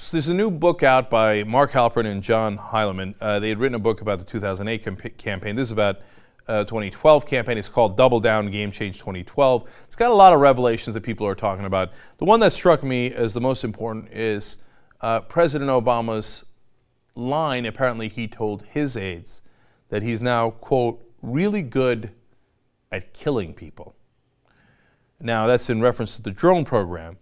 So there's a new book out by Mark Halperin and John Heilemann. They had written a book about the 2008 campaign. This is about 2012 campaign. It's called Double Down, Game Change 2012. It's got a lot of revelations that people are talking about. The one that struck me as the most important is President Obama's line. Apparently he told his aides that he's now, quote, really good at killing people. Now that's in reference to the drone program.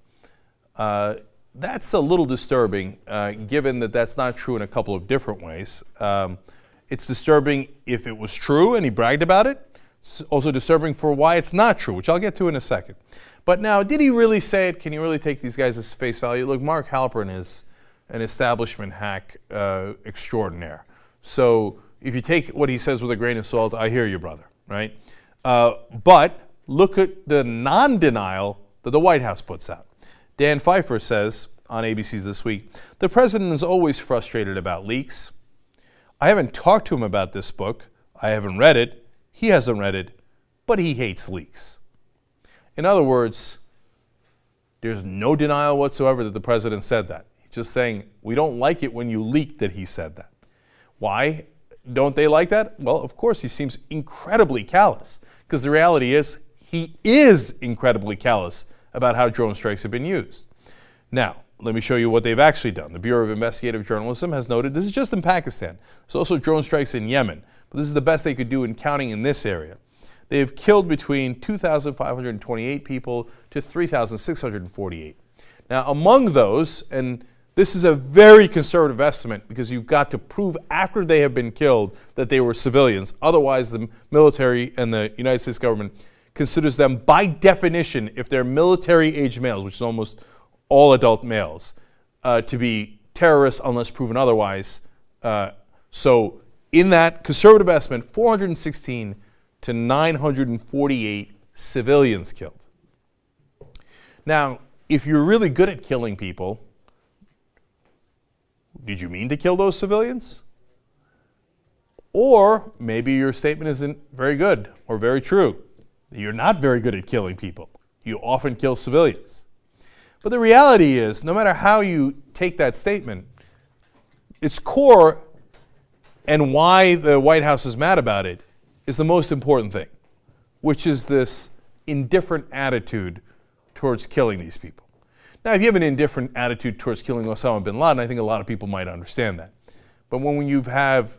That's a little disturbing, given that that's not true in a couple of different ways. It's disturbing if it was true and he bragged about it. It's also disturbing for why it's not true, which I'll get to in a second. But now, did he really say it? Can you really take these guys as face value? Look, Mark Halperin is an establishment hack extraordinaire. So if you take what he says with a grain of salt, I hear you, brother, right? But look at the non-denial that the White House puts out. Dan Pfeiffer says on ABC's This Week, the president is always frustrated about leaks. I haven't talked to him about this book. I haven't read it. He hasn't read it, but he hates leaks. In other words, there's no denial whatsoever that the president said that. He's just saying, we don't like it when you leak that he said that. Why don't they like that? Well, of course, he seems incredibly callous, because the reality is he is incredibly callous about how drone strikes have been used. Now, let me show you what they've actually done. The Bureau of Investigative Journalism has noted this is just in Pakistan. There's also drone strikes in Yemen, but this is the best they could do in counting in this area. They have killed between 2,528 people to 3,648. Now, among those, and this is a very conservative estimate because you've got to prove after they have been killed that they were civilians. Otherwise, the military and the United States government considers them by definition, if they're military-age males, which is almost all adult males, to be terrorists unless proven otherwise. So in that conservative estimate, 416 to 948 civilians killed. Now, if you're really good at killing people, did you mean to kill those civilians? Or maybe your statement isn't very good or very true. You're not very good at killing people. You often kill civilians. But the reality is, no matter how you take that statement, its core and why the White House is mad about it is the most important thing, which is this indifferent attitude towards killing these people. Now, if you have an indifferent attitude towards killing Osama bin Laden, I think a lot of people might understand that. But when you have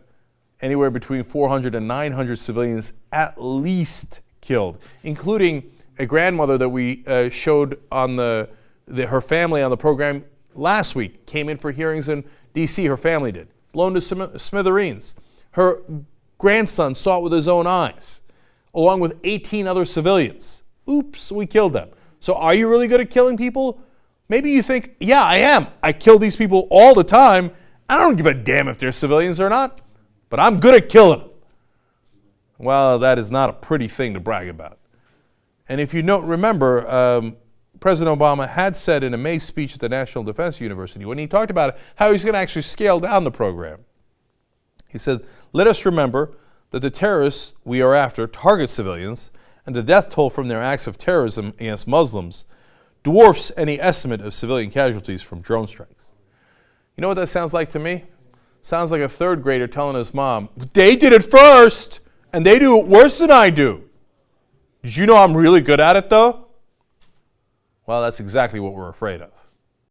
anywhere between 400 and 900 civilians at least killed, including a grandmother that we showed on her family on the program last week, came in for hearings in D.C., her family did, blown to smithereens. Her grandson saw it with his own eyes, along with 18 other civilians. Oops, we killed them. So are you really good at killing people? Maybe you think, yeah, I am. I kill these people all the time. I don't give a damn if they're civilians or not, but I'm good at killing them. Well, that is not a pretty thing to brag about. And if you remember, President Obama had said in a May speech at the National Defense University, when he talked about how he's going to actually scale down the program, he said, let us remember that the terrorists we are after target civilians, and the death toll from their acts of terrorism against Muslims dwarfs any estimate of civilian casualties from drone strikes. You know what that sounds like to me? Sounds like a third grader telling his mom, they did it first, and they do it worse than I do. Did you know I'm really good at it, though? Well, that's exactly what we're afraid of.